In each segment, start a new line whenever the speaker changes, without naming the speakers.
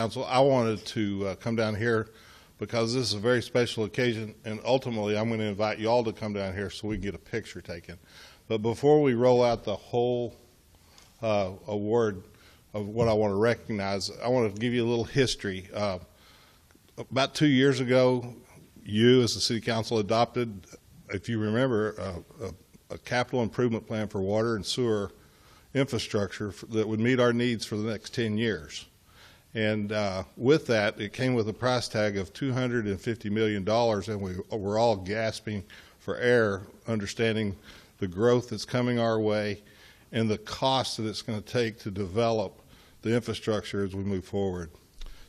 Council, I wanted to come down here because this is a very special occasion, and ultimately I'm going to invite you all to come down here so we can get a picture taken. But before we roll out the whole award of what I want to recognize, I want to give you a little history. About 2 years ago, you as the City Council adopted, if you remember, a capital improvement plan for water and sewer infrastructure that would meet our needs for the next 10 years. And with that, it came with a price tag of $250 million, and we were all gasping for air, understanding the growth that's coming our way and the cost that it's going to take to develop the infrastructure as we move forward.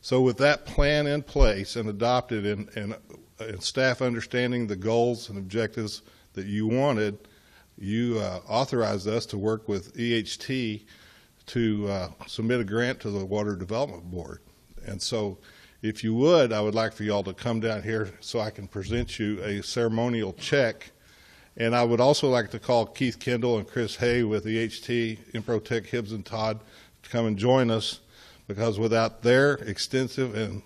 So with that plan in place and adopted and staff understanding the goals and objectives that you wanted, you authorized us to work with EHT to submit a grant to the Water Development Board. And so if you would, I would like for you all to come down here so I can present you a ceremonial check. And I would also like to call Keith Kendall and Chris Hay with EHT, Improtech, Hibbs and Todd to come and join us, because without their extensive and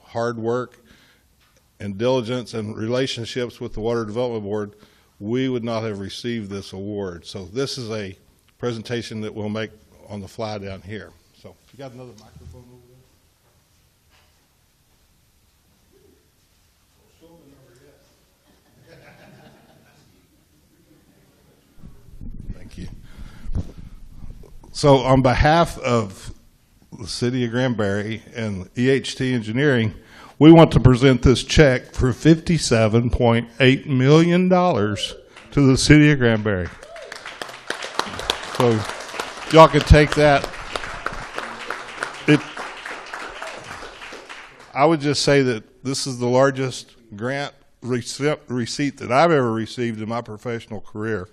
hard work and diligence and relationships with the Water Development Board, we would not have received this award. So this is a presentation that we'll make on the fly down here. So you got another microphone over there? Thank you. So on behalf of the City of Granbury and EHT Engineering, we want to present this check for $57.8 million to the City of Granbury. So y'all could take that. I would just say that this is the largest grant receipt that I've ever received in my professional career.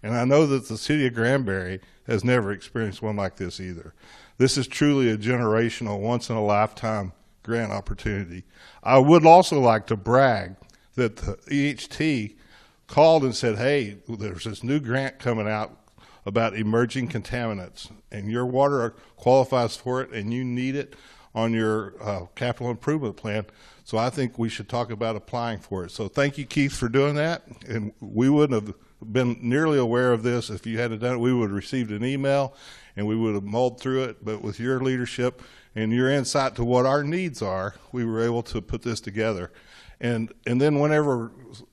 And I know that the City of Granbury has never experienced one like this either. This is truly a generational, once-in-a-lifetime grant opportunity. I would also like to brag that the EHT called and said, hey, there's this new grant coming out about emerging contaminants, and your water qualifies for it, and you need it on your capital improvement plan. So I think we should talk about applying for it. So thank you, Keith, for doing that. And we wouldn't have been nearly aware of this if you hadn't done it. We would have received an email, and we would have mulled through it. But with your leadership and your insight to what our needs are, we were able to put this together. And then whenever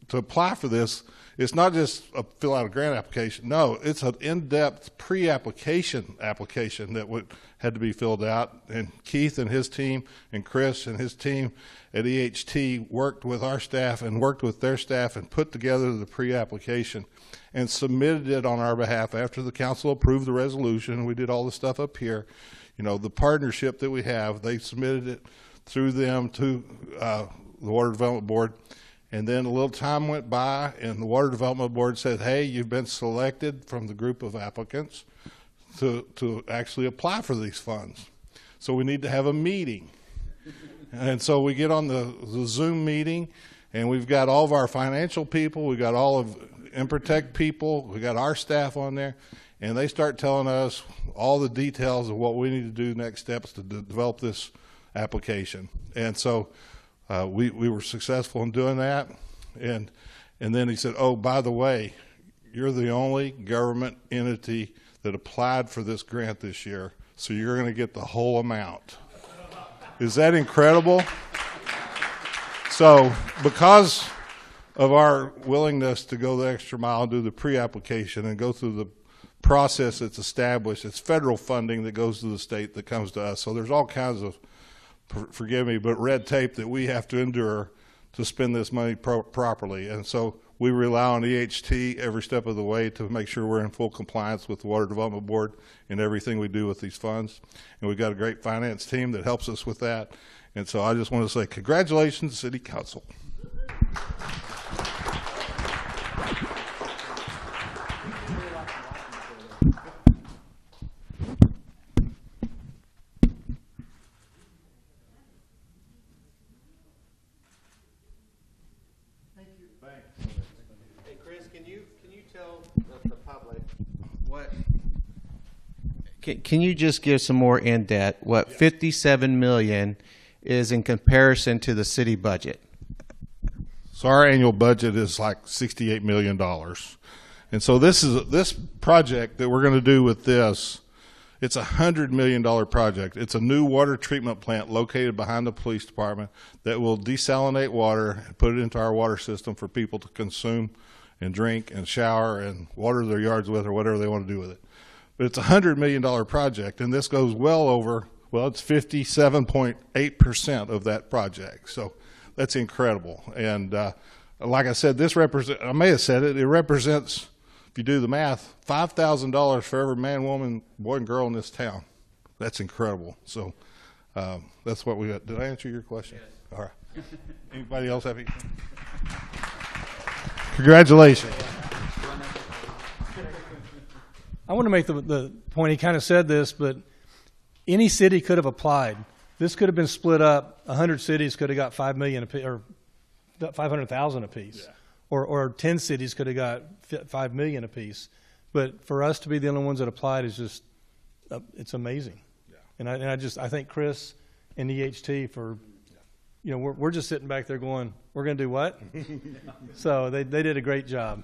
to apply for this, it's not just fill out a grant application. No, it's an in-depth pre-application application that had to be filled out. And Keith and his team and Chris and his team at EHT worked with our staff and worked with their staff and put together the pre-application and submitted it on our behalf after the council approved the resolution. We did all the stuff up here. You know, the partnership that we have, they submitted it through them to the Water Development Board. And then a little time went by, and the Water Development Board said, hey, you've been selected from the group of applicants to actually apply for these funds. So we need to have a meeting. And so we get on the Zoom meeting, and we've got all of our financial people, we've got all of Improtech people, we got our staff on there, and they start telling us all the details of what we need to do, next steps to develop this application. And so we were successful in doing that, and then he said, oh, by the way, you're the only government entity that applied for this grant this year, so you're going to get the whole amount. Is that incredible? So because of our willingness to go the extra mile and do the pre-application and go through the process that's established, it's federal funding that goes to the state that comes to us. So there's all kinds of, forgive me, but red tape that we have to endure to spend this money properly. And so we rely on EHT every step of the way to make sure we're in full compliance with the Water Development Board in everything we do with these funds. And we've got a great finance team that helps us with that. And so I just want to say congratulations, City Council.
Hey, Chris, can you tell the public what Can you just give some more in depth what 57 million is in comparison to the city budget?
So our annual budget is like $68 million. And so this project that we're going to do with this, it's a $100 million project. It's a new water treatment plant located behind the police department that will desalinate water and put it into our water system for people to consume and drink and shower and water their yards with or whatever they want to do with it. But it's a $100 million project, and this goes well over, well, it's 57.8% of that project. So that's incredible. And like I said, I may have said it represents, if you do the math, $5,000 for every man, woman, boy, and girl in this town. That's incredible. So that's what we got. Did I answer your question? Yes. All right. Anybody else have anything? Congratulations.
I want to make the point, he kind of said this, but any city could have applied. This could have been split up. 100 cities could have got $5 million apiece, or $500,000 apiece. Yeah. Or 10 cities could have got $5 million apiece. But for us to be the only ones that applied is just, it's amazing. Yeah. And I think Chris and EHT for, we're just sitting back there going, we're going to do what? So they did a great job.